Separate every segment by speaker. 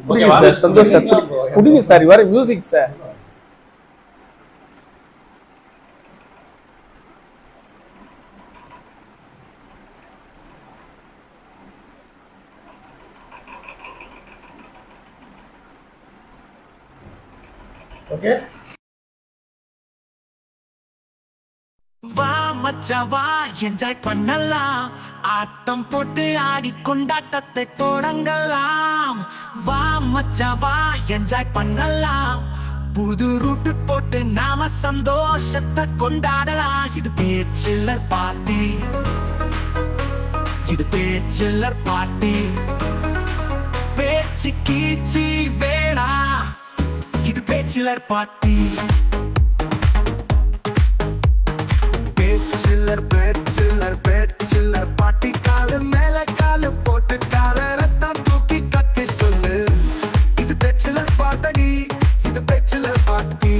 Speaker 1: புரியுது sir, Santhosh sir, புரியுது sir. You are music sir.
Speaker 2: Okay,
Speaker 3: வா மச்சான் வா என்ஜாய் பண்ணலாம், ஆட்டம் போட்டு ஆடி கொண்டாட்டத்தை தொடங்கலாம். வா மச்சான் வா என்ஜாய் பண்ணலாம், புது ரூட்டு போட்டு நாம சந்தோஷத்தை கொண்டாடலாம். இது பேச்சில்லர் பார்ட்டி, இது பேச்சில்லர் பார்ட்டி, பேச்சு கீச்சி வேணா, இது பேச்சில்லர் பார்ட்டி. பேச்சில்லர் பேச்சில்லர் பேச்சில்லர் பாட்டி, காலு மேல காலு போட்டு கால ரத்தம் தூக்கி கட்டி சொல்லு, இது பேச்சில்லர் பாட்டடி, இது பேச்சில்லர் பாட்டி.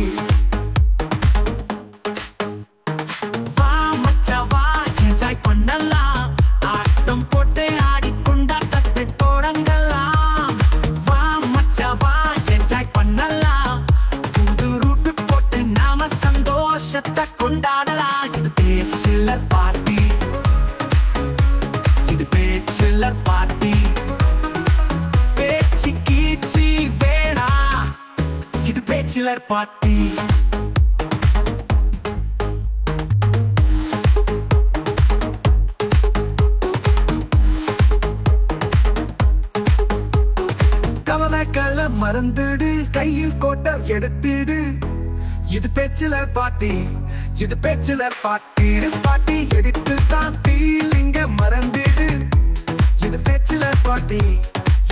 Speaker 3: வா மச்சான் வா என்ஜாய் பண்ணலாம், ஆட்டம் போட்டு ஆடி கொண்டாட்டத்தை தொடங்கலாம். வா மச்சான் வா என்ஜாய் பண்ணலாம், புது ரூட்டு போட்டு நாம சந்தோஷத்தை கொண்டாடலாம். இது பேச்சில்லர் பார்ட்டி, இது பேச்சில்லர் பார்ட்டி, பேச்சு கீச்சி வேணா, இது பேச்சில்லர் பார்ட்டி. கவலைகளை மறந்துடு, கையில் கோட்டை எடுத்துடு, இது பேச்சில்லர் பார்ட்டி, இது பேச்சில்லர் பார்ட்டி. பாட்டி எடுத்து தான் பீலிங்க மறந்துடு, இது பேச்சில்லர் பார்ட்டி,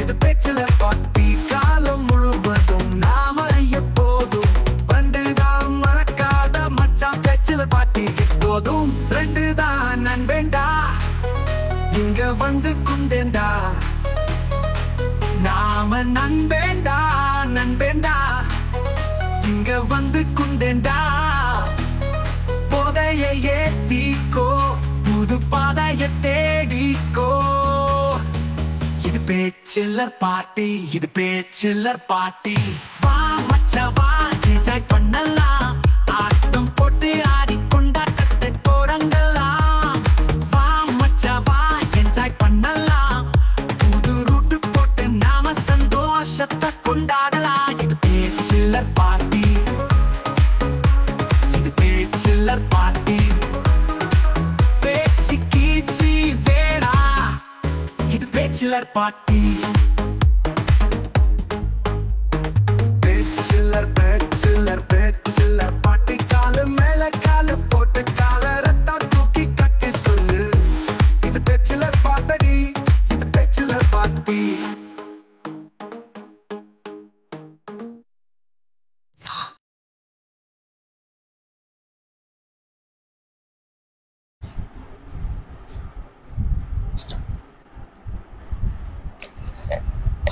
Speaker 3: இது பேச்சில்லர் பார்ட்டி. காலம் முழுவதும் நாம எப்போதும் பண்டுதான் மறக்காத மச்சான் பேச்சில்லர் பார்ட்டி. இப்போதும் ரெண்டு தான் நண்பேண்டா, இங்க வந்து குந்தேண்டா, நாம நண்பேண்டா நண்பேண்டா, இங்க வந்து குண்டேண்டா. போதையை ஏத்திக்கோ, புது பாதையை தேடிக்கோ, இது பேச்சில்லர் பார்ட்டி, இது பேச்சில்லர் பார்ட்டி. வா மச்சான் வா என்ஜாய் பண்ணலாம், ஆட்டம் போட்டு ஆடி கொண்டாட்டத்தை தொடங்கலாம். வா மச்சான் வா என்ஜாய் பண்ணலாம், புது ரூட்டு போட்டு நாம சந்தோஷத்தை கொண்டாடலாம். இது பேச்சில்லர் பார்ட்டி, இது பேச்சில்லர் பார்ட்டி, பேச்சு கீச்சி வேணா, இது பேச்சில்லர் பார்ட்டி. பேச்சில்லர் பேச்சில்லர் பேச்சில்லர் பார்ட்டி, காலு மேல காலு போட்டு கால ரத்தம் தூக்கி கட்டி சொல்லு, இது பேச்சில்லர் பார்ட்டி, இது பேச்சில்லர் பார்ட்டி.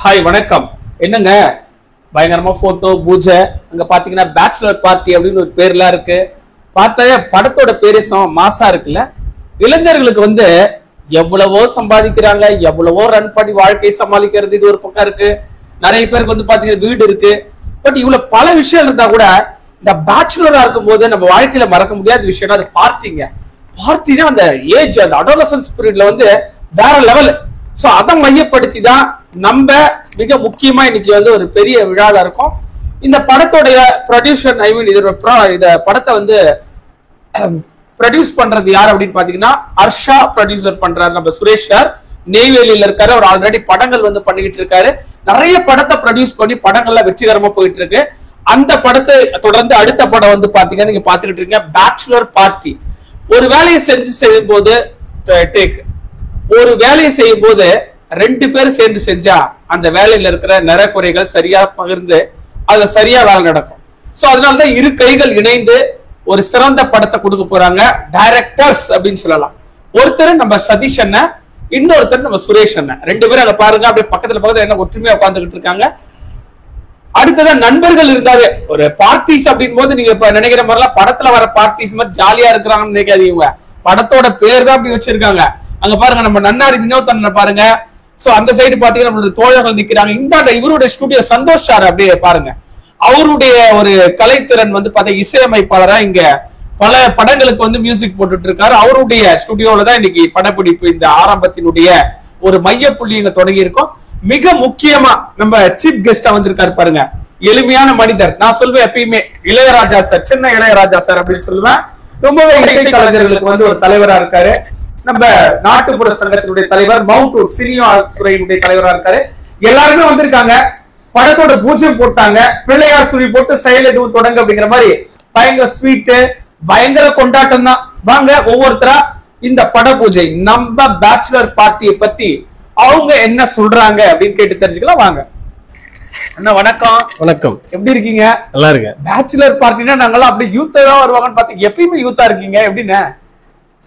Speaker 1: ஹாய் வணக்கம். என்னங்க பயங்கரமா போட்டோ பூஜை, அங்க பாத்தீங்கன்னா பேச்சுலர் பார்ட்டி அப்படின்னு ஒரு பேர்லாம் இருக்கு. பார்த்தாலே படத்தோட பேரே மாசா இருக்குல்ல. இளைஞர்களுக்கு வந்து எவ்வளவோ சம்பாதிக்கிறாங்க, எவ்வளவோ ரன் பண்ணி வாழ்க்கையை சமாளிக்கிறது, இது ஒரு பக்கம் இருக்கு. நிறைய பேருக்கு வந்து பாத்தீங்கன்னா வீடு இருக்கு. பட் இவ்வளவு பல விஷயம் இருந்தா கூட இந்த பேச்சுலரா இருக்கும் போது நம்ம வாழ்க்கையில மறக்க முடியாத விஷயம் அது பார்ட்டிங்க. பார்ட்டினா அந்த ஏஜ், அந்த அடோலசன்ஸ் பீரியட்ல வந்து வேற லெவல். சோ அதை மையப்படுத்தி தான் நம்ம மிக முக்கியமா இன்னைக்கு வந்து ஒரு பெரிய விழாவா இருக்கும். இந்த படத்தோடைய ப்ரொடியூசர், ஐ மீன் இத படத்தை வந்து ப்ரொடியூஸ் பண்றது யார் அப்படின்னு பாத்தீங்கன்னா ஹர்ஷா ப்ரொடியூசர் பண்றாரு. நம்ம சுரேஷ் சார் நெய்வேலியில இருக்காரு. அவர் ஆல்ரெடி படங்கள் வந்து பண்ணிக்கிட்டு இருக்காரு. நிறைய படத்தை ப்ரொடியூஸ் பண்ணி படங்கள்ல வெற்றிகரமா போயிட்டு இருக்கு. அந்த படத்தை தொடர்ந்து அடுத்த படம் வந்து பாத்தீங்கன்னா நீங்க பாத்துக்கிட்டு இருக்கீங்க பேச்சுலர் பார்ட்டி. ஒரு வேலையை செய்யும் போது ஒரு வேலையை செய்யும் போது ரெண்டு பேரும் சேர்ந்து செஞ்சா அந்த வேலையில இருக்கிற நிறைய குறைகள் சரியா பகிர்ந்து அதுல சரியா வேலை நடக்கும். சோ அதனாலதான் இரு கைகள் இணைந்து ஒரு சிறந்த படத்தை கொடுக்க போறாங்க டைரக்டர்ஸ் அப்படின்னு சொல்லலாம். ஒருத்தர் நம்ம சதீஷ் அண்ணன், இன்னொருத்தர் நம்ம சுரேஷ் அண்ணன். ரெண்டு பேரும் அங்க பாருங்க, அப்படியே பக்கத்துல என்ன ஒற்றுமையா உட்கார்ந்துகிட்டு இருக்காங்க. அடுத்ததான் நண்பர்கள் இருந்தாவே ஒரு பார்ட்டிஸ் அப்படின் போது நீங்க இப்ப நினைக்கிற மாதிரிலாம் படத்துல வர பார்ட்டிஸ் மாதிரி ஜாலியா இருக்கிறாங்கன்னு நினைக்காதீங்க. படத்தோட பேர் தான் அப்படி வச்சிருக்காங்க. அங்க பாருங்க நம்ம நன்னாரி வினோத் அண்ணனை பாருங்க, சோ அந்த சைடு பாத்தீங்கன்னா நம்மளுடைய தோழர்கள் நிக்கிறாங்க. இந்த இவருடைய ஸ்டுடியோ சந்தோஷ் சார் அப்படியே பாருங்க. அவருடைய ஒரு கலைத்திறன் வந்து பாத்தீங்கன்னா இசையமைப்பாளரா இங்க பல படங்களுக்கு வந்து மியூசிக் போட்டுட்டு இருக்காரு. அவருடைய ஸ்டுடியோல தான் இன்னைக்கு படப்பிடிப்பு இந்த ஆரம்பத்தினுடைய ஒரு மைய புள்ளி இங்க தொடங்கி இருக்கோம். மிக முக்கியமா நம்ம சீஃப் கெஸ்டா வந்திருக்காரு பாருங்க. எளிமையான மனிதர். நான் சொல்வேன் எப்பயுமே இளையராஜா சார், சின்ன இளையராஜா சார் அப்படின்னு சொல்லுவேன். ரொம்பவே இசை கலைஞர்களுக்கு வந்து ஒரு தலைவரா இருக்காரு. நம்ம நாட்டுப்புற சங்கத்தினுடைய தலைவர், மவுண்ட் சினிமா துறையினுடைய தலைவரா இருக்காரு. எல்லாருமே வந்திருக்காங்க. படத்தோட பூஜை போட்டாங்க. பிள்ளையார் சுழி போட்டு செயல் எதுவும் தொடங்க அப்படிங்கிற மாதிரி பயங்கர ஸ்வீட், பயங்கர கொண்டாட்டம் தான். வாங்க ஒவ்வொருத்தரா இந்த பட பூஜை நம்ம பேச்சுலர் பார்ட்டியை பத்தி அவங்க என்ன சொல்றாங்க அப்படின்னு கேட்டு தெரிஞ்சுக்கலாம். வாங்க அண்ணா, வணக்கம்.
Speaker 2: வணக்கம்.
Speaker 1: எப்படி இருக்கீங்க?
Speaker 2: நல்லா இருக்கேன்.
Speaker 1: பேச்சுலர் பார்ட்டினா நாங்கெல்லாம் அப்படியே யூத்தா தான் வருவாங்கன்னு பாத்தீங்க. எப்பயுமே யூத்தா இருக்கீங்க, எப்படின்னு?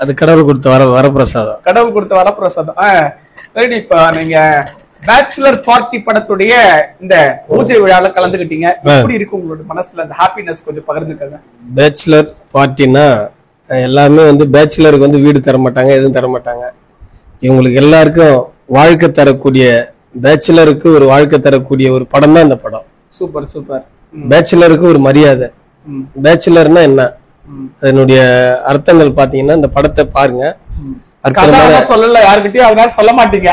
Speaker 2: அது கடவுள் கொடுத்த வரப்பிரசாதம்.
Speaker 1: கடவுள் கொடுத்த வரப்பிரசாதம். சரி, இப்ப நீங்க பேச்சுலர் பார்ட்டி படத்துடைய இந்த பூஜை விழால கலந்துகிட்டீங்க. எப்படி இருக்கு உங்களோட மனசுல அந்த ஹாப்பினஸ்? கொஞ்சம் பகிர்ந்துக்கங்க.
Speaker 2: பேச்சுலர் பார்ட்டினா எல்லாமே வந்து பேச்சுலருக்கு வந்து வீடு தர மாட்டாங்க, எதுவும் தர மாட்டாங்க. இவங்களுக்கு எல்லாருக்கும் வாழ்க்கை தரக்கூடிய, பேச்சுலருக்கு ஒரு வாழ்க்கை தரக்கூடிய ஒரு படம் தான் இந்த படம்.
Speaker 1: Super super.
Speaker 2: பேச்சுலருக்கு ஒரு மரியாதை. பேச்சுலர்னா என்ன, அதனுடைய அர்த்தங்கள் பாத்தீங்கன்னா இந்த படத்தை பாருங்க.
Speaker 1: சொல்லல யாருக்கிட்டயும், அதனால சொல்ல மாட்டீங்க.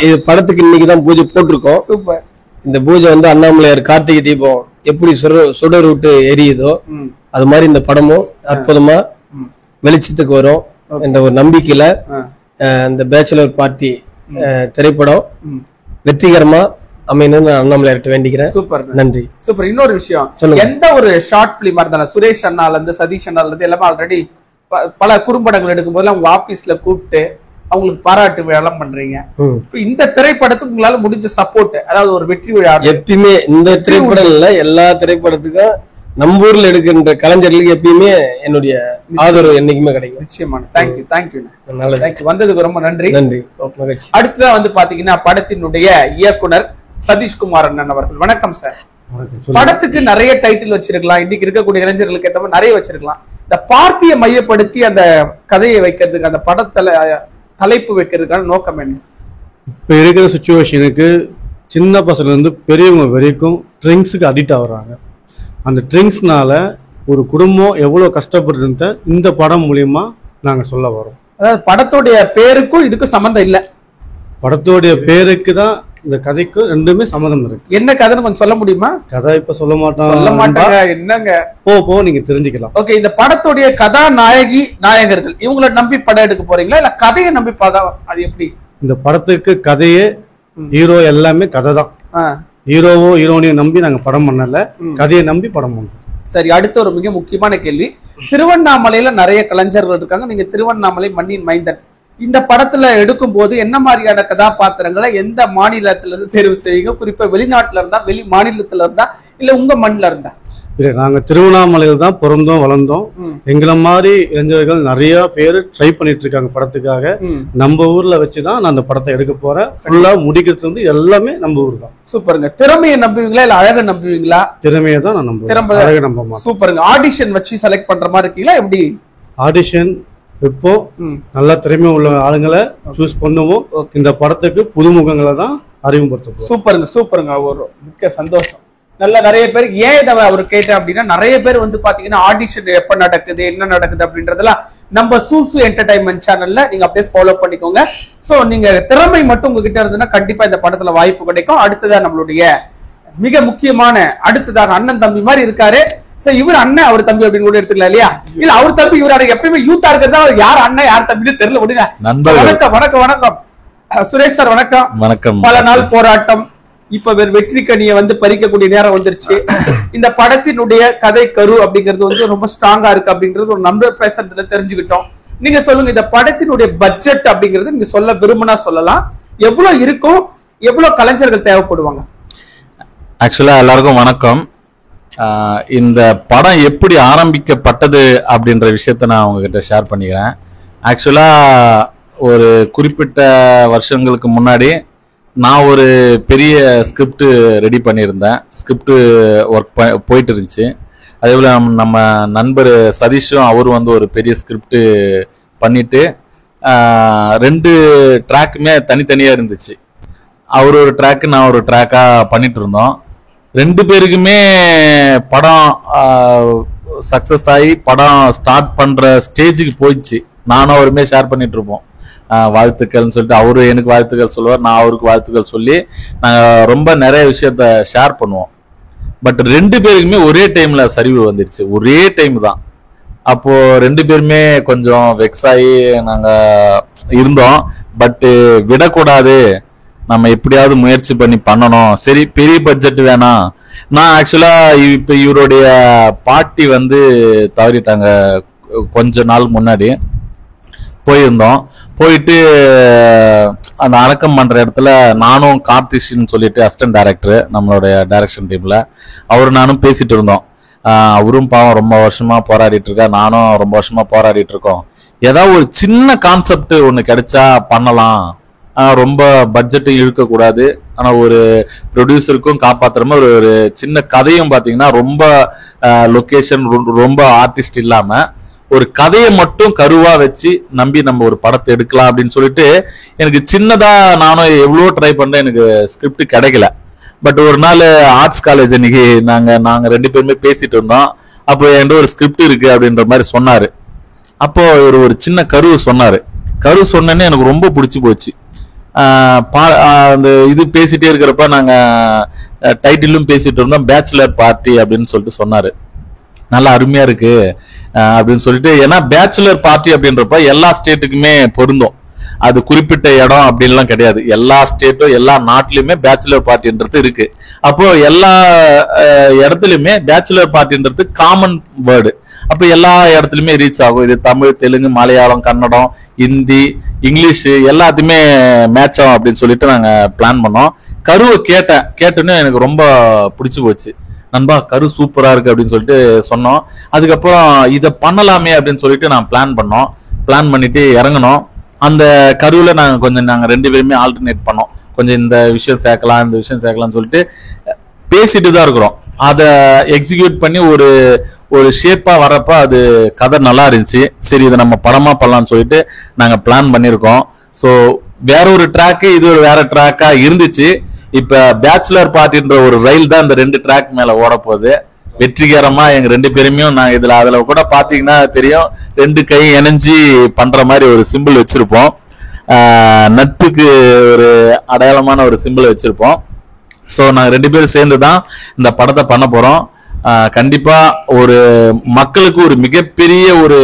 Speaker 2: இது படத்துக்கு இன்னைக்குதான் பூஜை போட்டிருக்கோம்.
Speaker 1: சூப்பர்.
Speaker 2: இந்த பூஜை வந்து அண்ணாமலையார் கார்த்திகை தீபம் எப்படி சுடர் விட்டு எரியுதோ அது மாதிரி இந்த படமும் அற்புதமா வெளிச்சத்துக்கு வரும் என்ற ஒரு நம்பிக்கையில இந்த பேச்சுலர் பார்ட்டி திரைப்படம் வெற்றிகரமா அமையணும்னு அண்ணாமலையார்ட்ட வேண்டிக்கிறேன்.
Speaker 1: சூப்பர்,
Speaker 2: நன்றி.
Speaker 1: சூப்பர். இன்னொரு விஷயம், எந்த ஒரு ஷார்ட் பிலிமா இருந்தாலும் சுரேஷ் அண்ணால இருந்து சதீஷ் அண்ணால இருந்து எல்லாமே ஆல்ரெடி பல குறும்படங்கள் எடுக்கும் போது அவங்க ஆபீஸ்ல கூப்பிட்டு அவங்களுக்கு பாராட்டு விழா பண்றீங்க. இந்த திரைப்படத்துக்கு உங்களால முடிஞ்ச சப்போர்ட், அதாவது ஒரு வெற்றி விழா
Speaker 2: எப்பயுமே இந்த திரைப்படம் இல்ல, எல்லா திரைப்படத்துக்கும் நம்ம ஊர்ல எடுக்கின்ற கலைஞர்களுக்கு எப்பயுமே என்னுடைய ஆதரவு என்னைக்குமே கிடைக்கும்.
Speaker 1: நிச்சயமான. Thank you thank you. வந்ததுக்கு ரொம்ப நன்றி.
Speaker 2: நன்றி.
Speaker 1: அடுத்ததான் வந்து பாத்தீங்கன்னா படத்தினுடைய இயக்குனர் சதீஷ்குமார் அண்ணன் அவர்கள். வணக்கம் சார். படத்துக்கு நிறைய டைட்டில் வச்சிருக்கலாம், இன்னைக்கு இருக்கக்கூடிய இளைஞர்களுக்கு ஏற்ற மாதிரி நிறைய வச்சிருக்கலாம். இந்த பார்ட்டியை மையப்படுத்தி அந்த கதையை வைக்கிறதுக்கு, அந்த படத்துல தலைப்பு வைக்கிறதுக்கான நோக்கம் என்ன?
Speaker 4: இப்போ இருக்கிற சுச்சுவேஷனுக்கு சின்ன பசங்க இருந்து பெரியவங்க வரைக்கும் ட்ரிங்க்ஸுக்கு அடிக்ட் ஆகுறாங்க. அந்த ட்ரிங்க்ஸ்னால ஒரு குடும்பம் எவ்வளோ கஷ்டப்படுறத இந்த படம் மூலியமா நாங்கள் சொல்ல வரோம்.
Speaker 1: அதாவது படத்தோடைய பேருக்கும் இதுக்கும் சம்மந்தம் இல்லை.
Speaker 4: படத்தோடைய பேருக்கு தான் இந்த கதைக்கும் ரெண்டுமே சம்மந்தம் இருக்கு.
Speaker 1: என்ன கதைன்னு கொஞ்சம் சொல்ல முடியுமா?
Speaker 4: கதை இப்ப சொல்ல
Speaker 1: மாட்டாங்க. என்னங்க
Speaker 4: போ நீங்க தெரிஞ்சுக்கலாம்.
Speaker 1: ஓகே, இந்த படத்துடைய கதாநாயகி நாயகர்கள் இவங்களை நம்பி படம் எடுக்க போறீங்களா, இல்ல கதையை நம்பி படம்? அது எப்படி?
Speaker 4: இந்த படத்துக்கு கதையே ஹீரோ எல்லாமே கதை தான். ஹீரோவோ ஹீரோனையும் நம்பி நாங்க படம் பண்ணல, கதையை நம்பி படம் பண்ணோம்.
Speaker 1: சரி, அடுத்த ஒரு மிக முக்கியமான கேள்வி. திருவண்ணாமலையில நிறைய கலைஞர்கள் இருக்காங்க. நீங்க திருவண்ணாமலை மண்ணின் மைந்தன். இந்த படத்துல எடுக்கும் போது என்ன மாதிரியான கதாபாத்திரங்களை எந்த மாநிலத்துல இருந்து தேர்வு செய்வீங்க? குறிப்பா வெளிநாட்டுல இருந்தா, வெளி மாநிலத்துல இருந்தா, இல்ல உங்க மண்ணில இருந்தா?
Speaker 4: இல்ல, நாங்க திருவண்ணாமலையில தான் பிறந்தோம் வளர்ந்தோம். எங்களை மாதிரி இளைஞர்கள் நிறைய பேர் ட்ரை பண்ணிட்டு இருக்காங்க படத்துக்காக. நம்ம ஊர்ல வச்சுதான் நான் அந்த படத்தை எடுக்க போறேன். ஃபுல்லா முடிக்கிறது வந்து எல்லாமே நம்ம ஊர் தான்.
Speaker 1: சூப்பருங்க. திறமையை நம்புவீங்களா இல்ல அழக நம்புவீங்களா?
Speaker 4: திறமையை தான் நான் நம்புவேன், அழக நம்ப மாட்டேன்.
Speaker 1: சூப்பருங்க. ஆடிஷன் வச்சு செலக்ட் பண்ற மாதிரி இருக்கீங்களா எப்படி?
Speaker 4: ஆடிஷன் இப்போ நல்ல திறமை உள்ள ஆளுங்களை சூஸ் பண்ணுவோம். இந்த படத்துக்கு புதுமுகங்களை தான் அறிமுகப்படுத்துவோம்.
Speaker 1: சூப்பருங்க சூப்பருங்க. ஒரு மிக்க சந்தோஷம். நல்ல நிறைய பேர் ஏன் இதை அவர் கேட்டேன் அப்படின்னா, நிறைய பேர் வந்து பாத்தீங்கன்னா ஆடிஷன் எப்ப நடக்குது, என்ன நடக்குது அப்படின்றதெல்லாம் நம்ம சூசு என்டர்டைன்மெண்ட் சேனல்ல நீங்க அப்படியே ஃபாலோ பண்ணிக்கோங்க. சோ நீங்க திறமை மட்டும் உங்ககிட்ட இருந்ததுன்னா கண்டிப்பா இந்த படத்துல வாய்ப்பு கிடைக்கும். அடுத்ததான் நம்மளுடைய மிக முக்கியமான அடுத்ததாக அண்ணன் தம்பி மாதிரி இருக்காரு. சோ இவர் அண்ணன் அவர் தம்பி அப்படின்னு கூட எடுத்துக்கலாம் இல்லையா? இல்ல அவர் தம்பி இவரோட எப்பயுமே யூத்தா இருக்கிறதா, யார் அண்ணன் யார் தம்பின்னு தெரியல. விடுங்க. வணக்கம் வணக்கம் வணக்கம் சுரேஷ் சார். வணக்கம்.
Speaker 2: வணக்கம்.
Speaker 1: பல நாள் போராட்டம், இப்ப வெற்றி கனியை வந்து பறிக்கக்கூடிய நேரம் வந்துருச்சு. இந்த படத்தினுடைய கதை கரு அப்படிங்கிறது வந்து ரொம்ப ஸ்ட்ராங்கா இருக்கு அப்படிங்கிறது ஒரு நம்பர் பேசுறதுல தெரிஞ்சுக்கிட்டோம். நீங்க சொல்லுங்க, இந்த படத்தினுடைய பட்ஜெட் அப்படிங்கிறது நீங்க சொல்ல விரும்பினா சொல்லலாம். எவ்வளவு இருக்கும், எவ்வளவு கலைஞர்கள் தேவைப்படுவாங்க?
Speaker 5: ஆக்சுவலா எல்லாருக்கும் வணக்கம். இந்த படம் எப்படி ஆரம்பிக்கப்பட்டது அப்படின்ற விஷயத்த நான் உங்ககிட்ட ஷேர் பண்ணிக்கிறேன். ஆக்சுவலா ஒரு குறிப்பிட்ட வருஷங்களுக்கு முன்னாடி நான் ஒரு பெரிய ஸ்கிரிப்ட் ரெடி பண்ணியிருந்தேன். ஸ்கிரிப்ட் ஒர்க் போயிட்டு இருந்துச்சு. அதே போல் நம்ம நண்பர் சதீஷும் அவரும் வந்து ஒரு பெரிய ஸ்கிரிப்ட் பண்ணிட்டு 2 ட்ராக்குமே தனித்தனியா இருந்துச்சு. அவர் ஒரு ட்ராக், நான் ஒரு ட்ராக்கா பண்ணிட்டு இருந்தோம். 2 பேருக்குமே படம் சக்சஸ் ஆகி படம் ஸ்டார்ட் பண்ற ஸ்டேஜுக்கு போயிடுச்சு. நானும் அவருமே ஷேர் பண்ணிட்டு இருப்போம், வாழ்த்துக்கள்னு சொல்லிட்டு. அவரு எனக்கு வாழ்த்துக்கள் சொல்லுவார், நான் அவருக்கு வாழ்த்துக்கள் சொல்லி நாங்கள் ரொம்ப நிறைய விஷயத்த ஷேர் பண்ணுவோம். பட் 2 பேருக்குமே ஒரே டைம்ல சரிவு வந்துருச்சு, ஒரே டைம் தான். அப்போ 2 பேருமே கொஞ்சம் வெக்ஸ் ஆகி நாங்க இருந்தோம். பட் விடக்கூடாது, நம்ம எப்படியாவது முயற்சி பண்ணி பண்ணணும். சரி, பெரிய பட்ஜெட் வேணாம். நான் ஆக்சுவலா இப்ப இவருடைய பாட்டி வந்து தவறிட்டாங்க, கொஞ்ச நாள் முன்னாடி போயிருந்தோம். போயிட்டு அந்த அடக்கம் பண்ற இடத்துல நானும் கார்த்திஷ்னு சொல்லிட்டு அசிஸ்டன்ட் டைரக்டர் நம்மளுடைய டைரக்ஷன் டீம்ல அவரு நானும் பேசிட்டு இருந்தோம். அவரும் பாவம் ரொம்ப வருஷமா போராடிட்டு இருக்கா, நானும் ரொம்ப வருஷமா போராடிட்டு இருக்கோம். ஏதாவது ஒரு சின்ன கான்செப்ட் ஒண்ணு கிடைச்சா பண்ணலாம், ரொம்ப பட்ஜெட்டும் இழுக்க கூடாது, ஆனா ஒரு ப்ரொடியூசருக்கும் காப்பாத்துற மாதிரி ஒரு சின்ன கதையும் பாத்தீங்கன்னா ரொம்ப லொகேஷன் ரொம்ப ஆர்டிஸ்ட் இல்லாம ஒரு கதையை மட்டும் கருவா வச்சு நம்பி நம்ம ஒரு படத்தை எடுக்கலாம் அப்படின்னு சொல்லிட்டு எனக்கு சின்னதா நானும் எவ்வளோ ட்ரை பண்றேன், எனக்கு ஸ்கிரிப்ட் கிடைக்கல. பட் ஒரு நாள் ஆர்ட்ஸ் காலேஜ் அன்னைக்கு நாங்க 2 பேருமே பேசிட்டு இருந்தோம். அப்போ என்கிட்ட ஒரு ஸ்கிரிப்ட் இருக்கு அப்படின்ற மாதிரி சொன்னாரு. அப்போ ஒரு சின்ன கருவு சொன்னாரு. கரு சொன்னேன்னு எனக்கு ரொம்ப பிடிச்சி போச்சு. அந்த இது பேசிட்டே இருக்கிறப்ப நாங்க டைட்டிலும் பேசிட்டு இருந்தோம், பேச்சுலர் பார்ட்டி அப்படின்னு சொல்லிட்டு சொன்னாரு. நல்லா அருமையா இருக்கு அப்படின்னு சொல்லிட்டு. ஏன்னா பேச்சுலர் பார்ட்டி அப்படின்றப்ப எல்லா ஸ்டேட்டுக்குமே பொருந்தும், அது குறிப்பிட்ட இடம் அப்படின்லாம் கிடையாது. எல்லா ஸ்டேட்டும் எல்லா நாட்டிலுமே பேச்சுலர் பார்ட்டின்றது இருக்கு. அப்போ எல்லா இடத்துலயுமே பேச்சுலர் பார்ட்டின்றது காமன் வேர்டு. அப்போ எல்லா இடத்துலயுமே ரீச் ஆகும். இது தமிழ், தெலுங்கு, மலையாளம், கன்னடம், ஹிந்தி, இங்கிலீஷ் எல்லாத்தையுமே மேட்ச் ஆகும் அப்படின்னு சொல்லிட்டு நாங்க பிளான் பண்ணோம். கருவை கேட்டோன்னு எனக்கு ரொம்ப பிடிச்சி போச்சு. நண்பா கரு சூப்பரா இருக்கு அப்படின்னு சொல்லிட்டு சொன்னோம். அதுக்கப்புறம் இதை பண்ணலாமே அப்படின்னு சொல்லிட்டு நான் பிளான் பண்ணிட்டு இறங்கணும். அந்த கருவில் நாங்கள் 2 பேருமே ஆல்டர்னேட் பண்ணோம். கொஞ்சம் இந்த விஷயம் சேர்க்கலாம், இந்த விஷயம் சேர்க்கலாம்னு சொல்லிட்டு பேசிட்டு தான் இருக்கிறோம். அதை எக்ஸிக்யூட் பண்ணி ஒரு ஷேப்பா வரப்ப அது கதை நல்லா இருந்துச்சு. சரி, இதை நம்ம படமா பண்ணலாம்னு சொல்லிட்டு நாங்க பிளான் பண்ணியிருக்கோம். ஸோ வேற ஒரு ட்ராக்கு, இது ஒரு வேற ட்ராக்கா இருந்துச்சு. இப்ப பேச்சுலர் பார்ட்டின்ற ஒரு ரயில் தான் இந்த 2 ட்ராக் மேல ஓட போகுது. வெற்றிகரமா எங்க 2 பேருமே நாங்க அதுல கூட பாத்தீங்கன்னா தெரியும், 2 கை இணைஞ்சி பண்ற மாதிரி ஒரு சிம்பிள் வச்சிருப்போம். நட்புக்கு ஒரு அடையாளமான ஒரு சிம்பிள் வச்சிருப்போம். ஸோ நாங்க 2 பேரும் சேர்ந்துதான் இந்த படத்தை பண்ண போறோம். கண்டிப்பா ஒரு மக்களுக்கு ஒரு மிகப்பெரிய ஒரு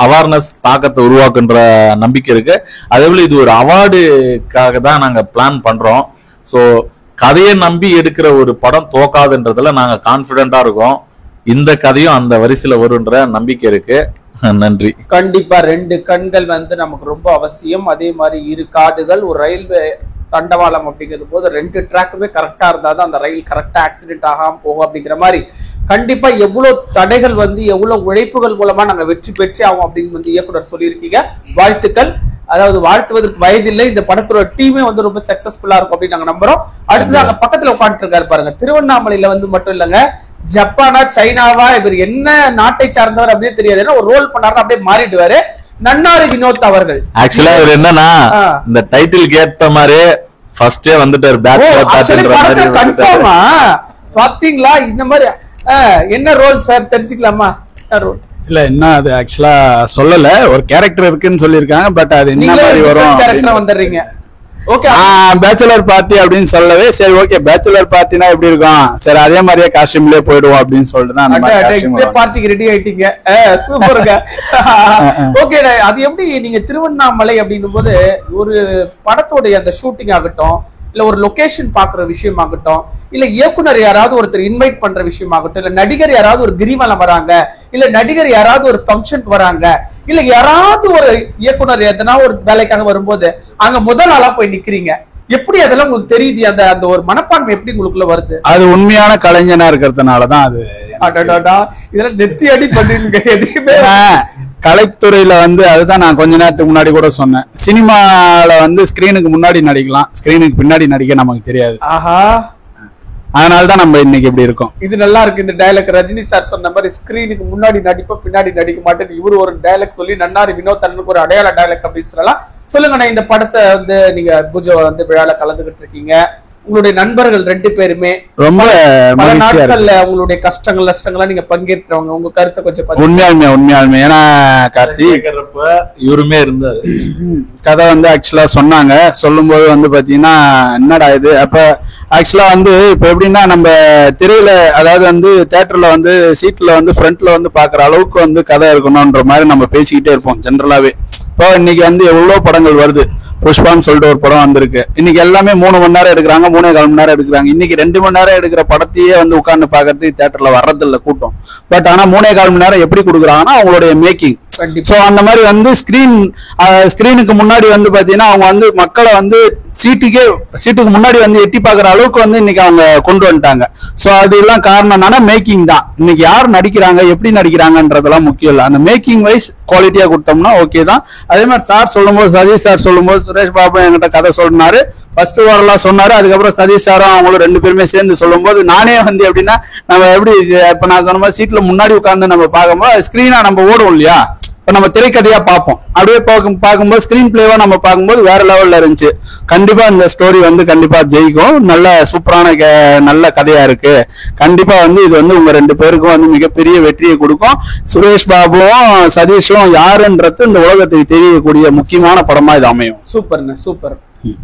Speaker 5: அவேர்னஸ் தாக்கத்தை உருவாக்குன்ற நம்பிக்கை இருக்கு. அதே போல இது ஒரு அவார்டுக்காக தான் நாங்க பிளான் பண்றோம். ஸோ கதையை நம்பி எடுக்கிற ஒரு படம் தோக்காதுன்றதுல நாங்க கான்பிடென்டா இருக்கோம். இந்த கதையும் அந்த வரிசையில வரும்ன்ற நம்பிக்கை இருக்கு. நன்றி.
Speaker 1: கண்டிப்பா 2 கண்கள் வந்து நமக்கு ரொம்ப அவசியம். அதே மாதிரி 2 காதுகள். ஒரு ரயில்வே தண்டவாளம் அப்படிங்கிறது போது 2 ட்ராக்குமே கரெக்டா இருந்தாதான் அந்த ரயில் கரெக்டா ஆக்சிடென்ட் ஆகாம போகும் அப்படிங்கிற மாதிரி கண்டிப்பா எவ்வளவு தடைகள் வந்து எவ்வளவு உழைப்புகள் மூலமா நாங்க வெற்றி பெற்று ஆகும் அப்படின்னு வந்து இயக்குனர் சொல்லியிருக்கீங்க. வாழ்த்துக்கள். அதாவது வாழ்த்துவதற்கு வயதில்லை. இந்த படத்தோட டீமே வந்து ரொம்ப சக்சஸ்ஃபுல்லா இருக்கும் அப்படின்னு நாங்க நம்புறோம். அடுத்தது அங்க பக்கத்துல உட்காந்துட்டு இருக்காரு பாருங்க, திருவண்ணாமலையில வந்து மட்டும் இல்லங்க, ஜப்பானா சைனாவா இவர் என்ன நாட்டை சார்ந்தவர் அப்படியே தெரியாது, ஏன்னா ஒரு ரோல் பண்ணாரு அப்படியே மாறிடுவாரு. நன்னாரி வினோத் அவர்கள்.
Speaker 5: ஆக்சுவலா இவர் என்னன்னா இந்த டைட்டில் ஏத்த மாதிரி ஃபர்ஸ்டே வந்துட்டாரு. பேச்சுலர் பார்ட்டின்ற மாதிரி
Speaker 1: கன்ஃபார்மா பாத்தீங்களா? இந்த மாதிரி என்ன ரோல் சார் தெரிஞ்சுக்கலாமா? ரோல்
Speaker 6: இல்ல என்ன அது ஆக்சுவலா சொல்லல, ஒரு கேரக்டர் இருக்குன்னு சொல்லிருக்காங்க. பட் அது என்ன மாதிரி வரும்
Speaker 1: கேரக்டர் வந்துடுறீங்க. ஓகே,
Speaker 6: பேச்சுலர் பார்ட்டி அப்படின்னு சொல்லவே சரி ஓகே பேச்சுலர் பார்ட்டினா எப்படி இருக்கும், சரி அதே மாதிரியே காஸ்டியூம்லயே போயிடுவோம் அப்படின்னு சொல்லிட்டு தான்
Speaker 1: பார்ட்டிக்கு ரெடி ஆயிட்டீங்க. சூப்பருங்க. ஓகே, அது எப்படி நீங்க திருவண்ணாமலை அப்படின்னும் போது ஒரு படத்தோடைய அந்த ஷூட்டிங் ஆகட்டும், இல்ல ஒரு லொகேஷன் பாக்குற விஷயமாகட்டும், இல்ல இயக்குனர் யாராவது ஒருத்தர் இன்வைட் பண்ற விஷயமாகட்டும், இல்ல நடிகர் யாராவது ஒரு கிரிவலம் வராங்க, இல்ல நடிகர் யாராவது ஒரு ஃபங்க்ஷனுக்கு வராங்க, இல்ல யாராவது ஒரு இயக்குனர் எதனா ஒரு வேலைக்காக வரும்போது அங்க முதல் ஆளா போய் நிக்கிறீங்க. எப்படி அதெல்லாம் உங்களுக்கு தெரியுது? அந்த அந்த ஒரு மனப்பான்மை எப்படி உங்களுக்குள்ள வருது?
Speaker 6: அது உண்மையான கலைஞனா இருக்கிறதுனாலதான் அது.
Speaker 1: இதெல்லாம் நெத்தி அடி பண்ணிருங்க. எதுவுமே
Speaker 6: கலைத்துறையில வந்து அதுதான் நான் கொஞ்ச நேரத்துக்கு முன்னாடி கூட சொன்னேன். சினிமால வந்து ஸ்கிரீனுக்கு முன்னாடி நடிக்கலாம், ஸ்கிரீனுக்கு பின்னாடி நடிக்க நமக்கு தெரியாது.
Speaker 1: ஆஹா,
Speaker 6: அதனாலதான் நம்ம இன்னைக்கு இப்படி இருக்கோம்.
Speaker 1: இது நல்லா இருக்கு இந்த டயலாக். ரஜினி சார் சொன்ன மாதிரி ஸ்கிரீனுக்கு முன்னாடி நடிப்ப பின்னாடி நடிக்க மாட்டேன், இவரு ஒரு டயலாக் சொல்லி நன்னாரி வினோத் அண்ணனுக்கு ஒரு அடையாள டயலாக் அப்படின்னு சொல்லலாம். சொல்லுங்க, இந்த படத்தை வந்து நீங்க பூஜை வந்து விழால கலந்துகிட்டு இருக்கீங்க, உங்களுடைய நண்பர்கள் 2 பேருமே
Speaker 6: ரொம்ப
Speaker 1: பல
Speaker 6: மகிழ்ச்சியா இருக்கு.
Speaker 1: நாட்கள்ல உங்களுடைய கஷ்டங்கள் நஷ்டங்கள்லாம் நீங்க பங்கேற்றவங்க, உங்க கருத்தை கொஞ்சம்
Speaker 6: உண்மையாலுமே ஏன்னா கார்த்தி
Speaker 5: இவருமே இருந்தாரு.
Speaker 6: கதை வந்து ஆக்சுவலா சொன்னாங்க. சொல்லும்போது வந்து பாத்தீங்கன்னா என்னடா இது, அப்ப ஆக்சுவலா வந்து இப்ப எப்படின்னா நம்ம திரையில அதாவது வந்து தியேட்டர்ல வந்து சீட்ல வந்து ஃப்ரண்ட்ல வந்து பாக்குற அளவுக்கு வந்து கதை இருக்கணும்ன்ற மாதிரி நம்ம பேசிக்கிட்டே இருப்போம் ஜென்ரலாவே. இப்போ இன்னைக்கு வந்து எவ்வளவு படங்கள் வருது, புஷ்பான்னு சொல்லிட்டு ஒரு படம் வந்திருக்கு. இன்னைக்கு எல்லாமே 3 மணி நேரம் எடுக்கிறாங்க, 3.25 மணி நேரம் எடுக்கிறாங்க. இன்னைக்கு 2 மணி நேரம் எடுக்கிற படத்தையே வந்து உட்கார்ந்து பாக்குறதுக்கு தியேட்டர்ல வர்றதில்ல கூட்டம். பட் ஆனா 3.25 மணி நேரம் எப்படி கொடுக்குறாங்கன்னா அவங்களுடைய மேக்கிங். சோ அந்த மாதிரி வந்து ஸ்கிரீனுக்கு முன்னாடி வந்து பாத்தீங்கன்னா அவங்க வந்து மக்களை வந்து சீட்டுக்கு முன்னாடி வந்து எட்டி பாக்குற அளவுக்கு வந்து இன்னைக்கு அவங்க கொண்டு வந்துட்டாங்க. சோ அது எல்லாம் காரணம் என்னன்னா மேக்கிங் தான். இன்னைக்கு யார் நடிக்கிறாங்க, எப்படி நடிக்கிறாங்கன்றதெல்லாம் முக்கியம் இல்லை, அந்த மேக்கிங் வைஸ் குவாலிட்டியா கொடுத்தோம்னா ஓகே தான். அதே மாதிரி சார் சொல்லும்போது, சதீஷ் சார் சொல்லும்போது, சுரேஷ் பாபு என்கிட்ட கதை சொன்னாரு, ஃபர்ஸ்ட் ஓவரெல்லாம் சொன்னாரு. அதுக்கப்புறம் சதீஷ் சாரும் அவங்களும் 2 பேருமே சேர்ந்து சொல்லும்போது நானே வந்து எப்படின்னா நம்ம எப்படி இப்ப நான் சொன்ன மாதிரி சீட்ல முன்னாடி உட்கார்ந்து நம்ம பார்க்கும்போது ஸ்கிரீனா நம்ம ஓடும் இல்லையா, இப்ப நம்ம திரைக்கதையா பார்ப்போம், அப்படியே பார்க்கும்போது ஸ்கிரீன் பிளேவா நம்ம பார்க்கும்போது வேற லெவல்ல இருந்துச்சு. கண்டிப்பா இந்த ஸ்டோரி வந்து கண்டிப்பா ஜெயிக்கும், நல்ல சூப்பரான நல்ல கதையா இருக்கு. கண்டிப்பா வந்து இது வந்து உங்க 2 பேருக்கும் வந்து மிகப்பெரிய வெற்றியை கொடுக்கும். சுரேஷ் பாபுவும் சதீஷும் யாருன்றது இந்த உலகத்துக்கு தெரியக்கூடிய முக்கியமான படமா இது அமையும்.
Speaker 1: சூப்பர்ங்க, சூப்பர்.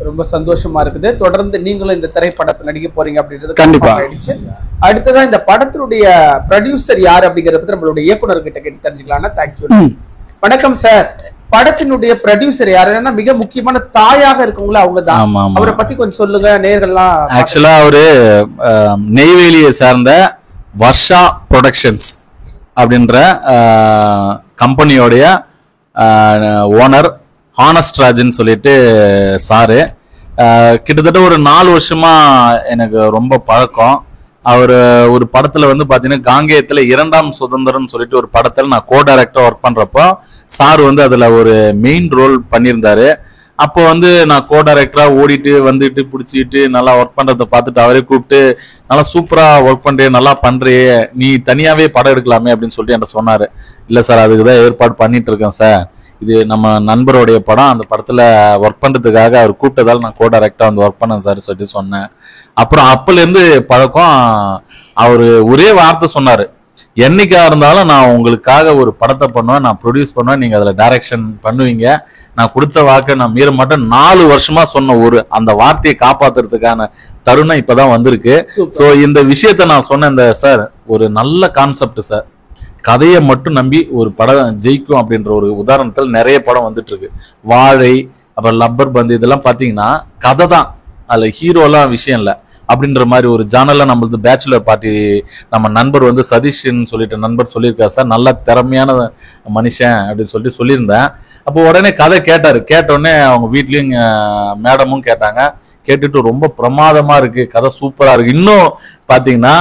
Speaker 1: ரொம்ப சந்தோஷமா இருக்குது. தொடர்ந்து நீங்களும் இந்த திரைப்படத்தில் நடிக்க போறீங்க அப்படின்றது
Speaker 6: கண்டிப்பா.
Speaker 1: அடுத்ததா இந்த படத்தினுடைய ப்ரொடியூசர் யார் அப்படிங்கறத பத்தி நம்மளுடைய இயக்குனர் கிட்ட கேட்டு தெரிஞ்சுக்கலாம். தேங்க்யூ. வணக்கம் சார். படத்தினுடைய ப்ரொடியூசர் யாருன்னா மிக முக்கியமான தாயாக இருக்கவங்களா அவங்க தான். அவரை பத்தி கொஞ்சம் சொல்லுங்க நேயர்கள்லாம்.
Speaker 5: ஆக்சுவலா அவரு நெய்வேலியை சார்ந்த வர்ஷா ப்ரொடக்ஷன்ஸ் அப்படின்ற கம்பெனியோடைய ஓனர் ஹானஸ்ட் ராஜ்னு சொல்லிட்டு சாரு. கிட்டத்தட்ட ஒரு 4 வருஷமா எனக்கு ரொம்ப பழக்கம். அவர் ஒரு படத்துல வந்து பாத்தீங்கன்னா காங்கேயத்துல 2ஆம் சுதந்திரம்னு சொல்லிட்டு ஒரு படத்துல நான் கோ டைரக்டரா ஒர்க் பண்றப்போ சார் வந்து அதுல ஒரு மெயின் ரோல் பண்ணியிருந்தாரு. அப்போ வந்து நான் கோ டைரக்டரா ஓடிட்டு வந்துட்டு பிடிச்சிட்டு நல்லா ஒர்க் பண்றதை பார்த்துட்டு அவரே கூப்பிட்டு நல்லா சூப்பரா ஒர்க் பண்றே, நல்லா பண்றே, நீ தனியாவே படம் எடுக்கலாமே அப்படின்னு சொல்லிட்டு என்கிட்ட சொன்னாரு. இல்ல சார், அதுக்குதான் ஏற்பாடு பண்ணிட்டு இருக்கேன் சார், இது நம்ம நண்பருடைய படம், அந்த படத்துல ஒர்க் பண்றதுக்காக அவர் கூப்பிட்டதால நான் கோ டைரக்டரா வந்து ஒர்க் பண்ணேன் சார் சொல்லிட்டு சொன்னேன். அப்புறம் அப்பல இருந்து பழக்கம். அவரு ஒரே வார்த்தை சொன்னாரு, என்னைக்கா இருந்தாலும் நான் உங்களுக்காக ஒரு படத்தை பண்ணுவேன், நான் ப்ரொடியூஸ் பண்ணுவேன், நீங்க அதுல டைரக்ஷன் பண்ணுவீங்க, நான் கொடுத்த வாக்கை நான் மீற மாட்டேன். 4 வருஷமா சொன்ன அந்த வார்த்தையை காப்பாத்துறதுக்கான தருணம் இப்பதான் வந்திருக்கு. சோ இந்த விஷயத்த நான் சொன்னேன். இந்த சார் ஒரு நல்ல கான்செப்ட் சார், கதையை மட்டும் நம்பி ஒரு படம் ஜெயிக்கும் அப்படின்ற ஒரு உதாரணத்தில் நிறைய படம் வந்துட்டு இருக்கு. வாழை, அப்புறம் லப்பர் பந்து, இதெல்லாம் பாத்தீங்கன்னா கதை தான், அதுல ஹீரோலாம் விஷயம் இல்லை அப்படின்ற மாதிரி ஒரு ஜானல்ல நம்மளது பேச்சுலர் பார்ட்டி நம்ம நண்பர் வந்து சதீஷ்ன்னு சொல்லிட்டு நண்பர் சொல்லியிருக்காரு சார், நல்ல திறமையான மனுஷன் அப்படின்னு சொல்லிட்டு சொல்லியிருந்தேன். அப்போ உடனே கதை கேட்டாரு. கேட்டோடனே அவங்க வீட்லயும் மேடமும் கேட்டாங்க. கேட்டுட்டு ரொம்ப பிரமாதமா இருக்கு, கதை சூப்பரா இருக்கு. இன்னும் பாத்தீங்கன்னா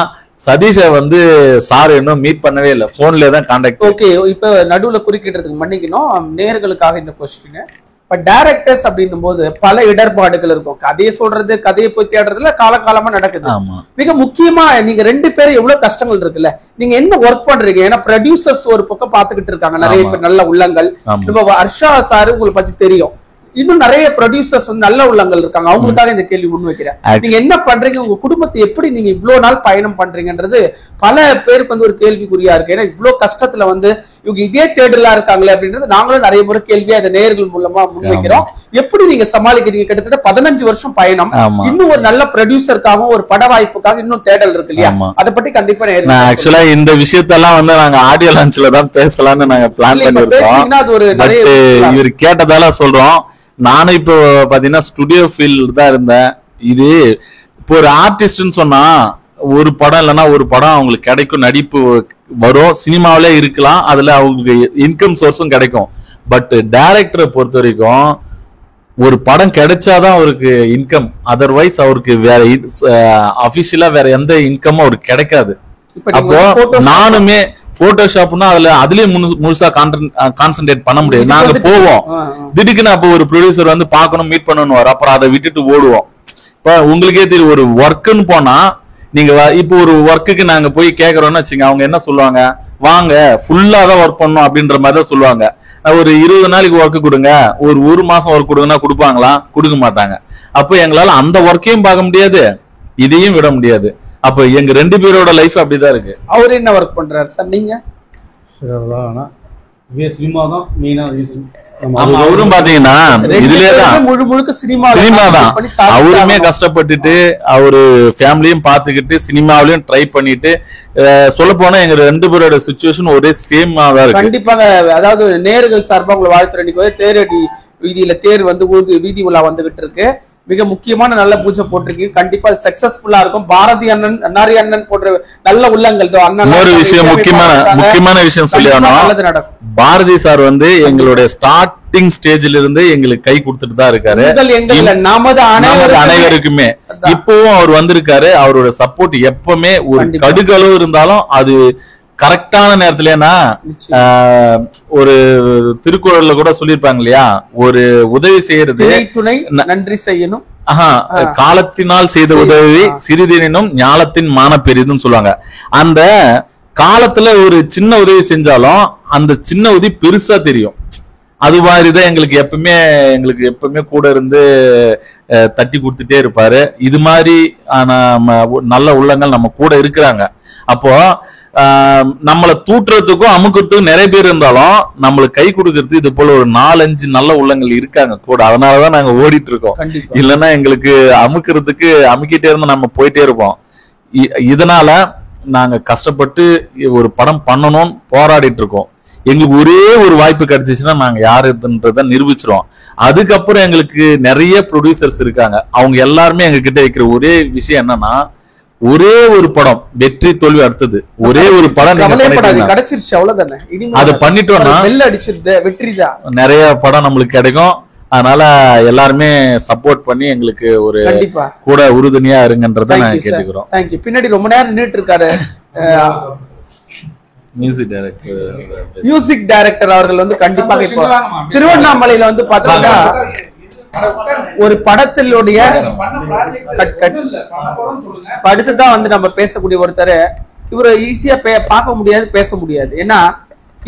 Speaker 5: சதீஷை வந்து சார் இன்னும் மீட் பண்ணவே இல்லை, போன்ல தான் கான்டாக்ட்.
Speaker 1: ஓகே, இப்ப நடுவுல குறுக்கிடுறதுக்கு மன்னிக்கணும், நேயர்களுக்காக இந்த கொஸ்டின். இப்ப டைரக்டர்ஸ் அப்படின்னும் போது பல இடர்பாடுகள் இருக்கும். கதையை சொல்றது, கதையை போய் தேடுறதுல காலகாலமா நடக்குது. மிக முக்கியமா நீங்க 2 பேரும் எவ்வளவு கஷ்டங்கள் இருக்குல்ல, நீங்க என்ன ஒர்க் பண்றீங்க? ஏன்னா ப்ரொடியூசர்ஸ் ஒரு பக்கம் பாத்துக்கிட்டு இருக்காங்க, நிறைய பேர் நல்ல உள்ளங்கள். நம்ம ஹர்ஷா சார் உங்களுக்கு பத்தி தெரியும், இன்னும் நிறைய ப்ரொடியூசர்ஸ் வந்து நல்ல உள்ளங்கள் இருக்காங்க. அவங்களுக்காக இந்த கேள்வி முன்வைக்கிறேன். நீங்க என்ன பண்றீங்க, உங்க குடும்பத்தை எப்படி நீங்க இவ்வளவு நாள் பயணம் பண்றீங்கன்றது பல பேருக்கு வந்து ஒரு கேள்விக்குறியா இருக்கு. ஏன்னா இவ்வளவு கஷ்டத்துல வந்து இவங்க இதே தேடலா இருக்காங்களே அப்படின்றது நாங்களும் நிறைய முறை கேள்வியா இந்த நேயர்கள் மூலமா முன்வைக்கிறோம். எப்படி நீங்க சமாளிக்கிறீங்க? கிட்டத்தட்ட 15 வருஷம் பயணம், இன்னும் ஒரு நல்ல ப்ரொடியூசருக்காகவும் ஒரு பட வாய்ப்புக்காக இன்னும் தேடல் இருக்கு இல்லையா? அதை பத்தி கண்டிப்பா
Speaker 5: ஆக்சுவலா இந்த விஷயத்தெல்லாம் வந்து நாங்க ஆடியோ லான்ச்ல தான் பேசலாம்னு நாங்க பிளான் பண்ணிருக்கோம். இவர் கேட்டதால சொல்றோம். நானும் இப்போ பாத்தீங்கன்னா ஸ்டுடியோ ஃபீல்டு தான் இருந்தேன். இது இப்போ ஒரு ஆர்டிஸ்ட்னு சொன்னா ஒரு படம் இல்லைன்னா ஒரு படம் அவங்களுக்கு கிடைக்கும், நடிப்பு வரும், சினிமாவிலே இருக்கலாம், அதுல அவங்களுக்கு இன்கம் சோர்ஸும் கிடைக்கும். பட் டைரக்டரை பொறுத்த வரைக்கும் ஒரு படம் கிடைச்சாதான் அவருக்கு இன்கம், அதர்வைஸ் அவருக்கு வேற அபிஷியலா வேற எந்த இன்கமும் அவருக்கு கிடைக்காது. அப்போ நானுமே போட்டோஷாப்னா அதுலயே முழுசா கான்சென்ட்ரேட் பண்ண முடியாது. நாங்க போவோம், திடீர்னு அப்போ ஒரு ப்ரொடியூசர் வந்து பாக்கணும், மீட் பண்ணணும், அப்புறம் அதை விட்டுட்டு ஓடுவோம். இப்ப உங்களுக்கே தெரியும், ஒரு ஒர்க்குன்னு போனா நீங்க இப்போ ஒரு ஒர்க்குக்கு நாங்க போய் கேக்குறோம்னு வச்சுங்க, அவங்க என்ன சொல்லுவாங்க, வாங்க ஃபுல்லா தான் ஒர்க் பண்ணணும் அப்படின்ற மாதிரி தான் சொல்லுவாங்க. ஒரு 20 நாளைக்கு ஒர்க் கொடுங்க, ஒரு மாசம் ஒர்க் கொடுங்கன்னா கொடுப்பாங்களா? கொடுக்க மாட்டாங்க. அப்போ எங்களால அந்த ஒர்க்கையும் பார்க்க முடியாது, இதையும் விட முடியாது. அப்போ எங்க 2 பேரோட லைஃப் அப்படிதான் இருக்கு.
Speaker 1: அவரு என்ன ஒர்க் பண்றாரு சார்? நீங்க
Speaker 4: சினிமா தான் மெயினா.
Speaker 5: அவரும் பாத்தீங்கன்னா இதுலயேதான்
Speaker 1: முழுக்க சினிமா
Speaker 5: தான். அவருமே கஷ்டப்பட்டுட்டு அவரு ஃபேமிலியும் பாத்துக்கிட்டு சினிமாவிலயும் ட்ரை பண்ணிட்டு, சொல்ல போனா எங்க 2 பேரோட சிச்சுவேஷன் ஒரே சேமா தான் இருக்கு.
Speaker 1: கண்டிப்பாக. அதாவது நேர்கள் சார்பா உங்களை வாழ்த்துறேன். இன்னைக்கு தேரடி வீதியில தேர் வந்து வீதி உலா வந்துகிட்டு இருக்கு. மிக முக்கியமான நல்ல பூஜை போட்டிருக்கு. கண்டிப்பா சக்சஸ்ஃபுல்லா இருக்கும். பாரதி அண்ணன், அன்னாரி அண்ணன் போன்ற நல்ல உள்ளங்கள்.
Speaker 5: இன்னொரு விஷயம், முக்கியமான விஷயம் சொல்லி
Speaker 1: நல்லது நடக்கும்.
Speaker 5: பாரதி சார் வந்து எங்களுடைய ஸ்டார்டிங் ஸ்டேஜ்ல இருந்து எங்களுக்கு கை கொடுத்துட்டு தான் இருக்காரு.
Speaker 1: நமது
Speaker 5: அனைவருக்குமே இப்பவும் அவர் வந்திருக்காரு. அவரோட சப்போர்ட் எப்பவுமே ஒரு கடுகளவு இருந்தாலும் அது கரெக்டான நேரத்துலனா, ஒரு திருக்குறள்ல கூட சொல்லிருப்பாங்க இல்லையா, ஒரு உதவி செய்யறது
Speaker 1: துணை நன்றி செய்யணும்.
Speaker 5: காலத்தினால் செய்த உதவி சிறிதெனினும் ஞாலத்தின் மான பெரிதுன்னு சொல்லுவாங்க. அந்த காலத்துல ஒரு சின்ன உதவி செஞ்சாலும் அந்த சின்ன உதவி பெருசா தெரியும். அது மாதிரிதான் எங்களுக்கு எப்பவுமே கூட இருந்து தட்டி கொடுத்துட்டே இருப்பாரு. இது மாதிரி நல்ல உள்ளங்கள் நம்ம கூட இருக்கிறாங்க. அப்போ நம்மளை தூட்டுறதுக்கும் அமுக்கிறதுக்கும் நிறைய பேர் இருந்தாலும் நம்மளுக்கு கை கொடுக்கறதுக்கு இது போல ஒரு 4-5 நல்ல உள்ளங்கள் இருக்காங்க கூட. அதனாலதான் நாங்க ஓடிட்டு இருக்கோம். இல்லைன்னா எங்களுக்கு அமுக்கிறதுக்கு அமுக்கிட்டே இருந்தா நம்ம போயிட்டே இருப்போம். இதனால நாங்க கஷ்டப்பட்டு ஒரு படம் பண்ணணும்னு போராடிட்டு இருக்கோம். எங்களுக்கு ஒரே ஒரு வாய்ப்பு கிடைச்சிச்சுன்னா நாங்க யாருன்றத நிரூபிச்சிருவோம். அதுக்கப்புறம் எங்களுக்கு நிறைய ப்ரொடியூசர்ஸ் இருக்காங்க. அவங்க எல்லாருமே எங்க கிட்ட வைக்கிற ஒரே விஷயம் என்னன்னா, ஒரே ஒரு படம் வெற்றி தோல்வி அடுத்தது ஒரே ஒரு படம்
Speaker 1: கிடைச்சிருச்சு, அவ்வளவுதானே.
Speaker 5: அது பண்ணிட்டோம்னா
Speaker 1: வெற்றிதான்.
Speaker 5: நிறைய படம் நம்மளுக்கு கிடைக்கும். அதனால எல்லாருமே சப்போர்ட் பண்ணி எங்களுக்கு ஒரு கூட உறுதுணையா இருங்கன்றத நான் கேட்டுக்கிறோம்.
Speaker 1: தேங்க்யூ. பின்னாடி ரொம்ப நேரம் நின்னுட்டு இருக்காரு மியூசிக் டைரக்டர் அவர்கள் வந்து கண்டிப்பாக இப்போ திருவண்ணாமலையில வந்து பாத்தீங்கன்னா ஒரு படத்திலுடைய அடுத்துதான் வந்து நம்ம பேசக்கூடிய ஒருத்தர். இவரை ஈஸியா பார்க்க முடியாது, பேச முடியாது. ஏன்னா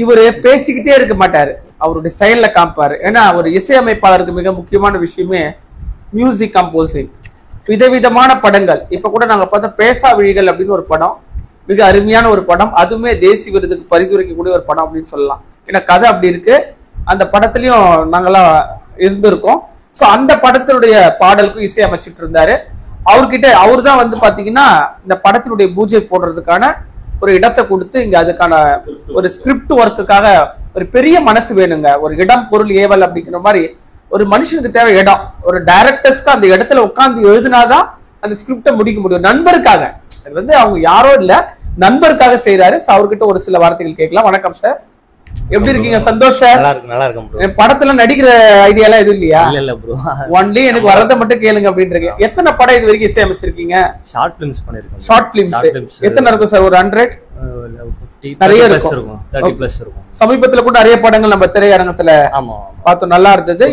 Speaker 1: இவரு பேசிக்கிட்டே இருக்க மாட்டாரு, அவருடைய செயல்ல காமிப்பாரு. ஏன்னா ஒரு இசையமைப்பாளருக்கு மிக முக்கியமான விஷயமே மியூசிக் கம்போசிங். விதவிதமான படங்கள். இப்ப கூட நாங்க பார்த்தா பேசா விழிகள் அப்படின்னு ஒரு படம், மிக அருமையான ஒரு படம். அதுவுமே தேசிய விருதுக்கு பரிந்துரைக்கக்கூடிய ஒரு படம் அப்படின்னு சொல்லலாம். ஏன்னா கதை அப்படி இருக்கு. அந்த படத்துலயும் நாங்கெல்லாம் இருந்திருக்கோம். சோ அந்த படத்தினுடைய பாடலுக்கும் இசை அமைச்சிட்டு இருந்தாரு. அவர்கிட்ட அவரு தான் வந்து பாத்தீங்கன்னா இந்த படத்தினுடைய பூஜை போடுறதுக்கான ஒரு இடத்தை கொடுத்து இங்க அதுக்கான ஒரு ஸ்கிரிப்ட் ஒர்க்குக்காக ஒரு பெரிய மனசு வேணுங்க. ஒரு இடம் பொருள் ஏவல் அப்படிங்கிற மாதிரி ஒரு மனுஷனுக்கு தேவை இடம். ஒரு டைரக்டர்ஸ்க்கு அந்த இடத்துல உட்கார்ந்து எழுதினாதான் அந்த ஸ்கிரிப்டை முடிக்க முடியும். நண்பருக்காக, அது வந்து அவங்க யாரோ இல்ல, நண்பருக்காக செய்யறாரு. அவர்கிட்ட ஒரு சில வார்த்தைகள் கேட்கலாம். வணக்கம் சார், எப்படி இருக்கீங்க? சந்தோஷம்.
Speaker 7: நல்லா இருக்கும்.
Speaker 1: படத்துல நடிக்கிற ஐடியா எல்லாம் எதுவும் இல்லையா?
Speaker 7: இல்ல ப்ரோ,
Speaker 1: ஒன்லி எனக்கு வரத மட்டும் கேளுங்க அப்படின்றீங்க. எத்தனை படம் இது வரைக்கும் இசையமைச்சிருக்கீங்க?
Speaker 7: ஷார்ட் பிலிம்ஸ் பண்ணிருக்கேன்.
Speaker 1: ஷார்ட் பிலிம்ஸ் எத்தனை இருக்கும் சார்? ஒரு 100 நிறைய இருக்கும். 30+ இருக்கும். சமீபத்துல கூட நிறைய படங்கள் நம்ம திரையரங்கத்துல பார்த்தோம், நல்லா இருந்தது.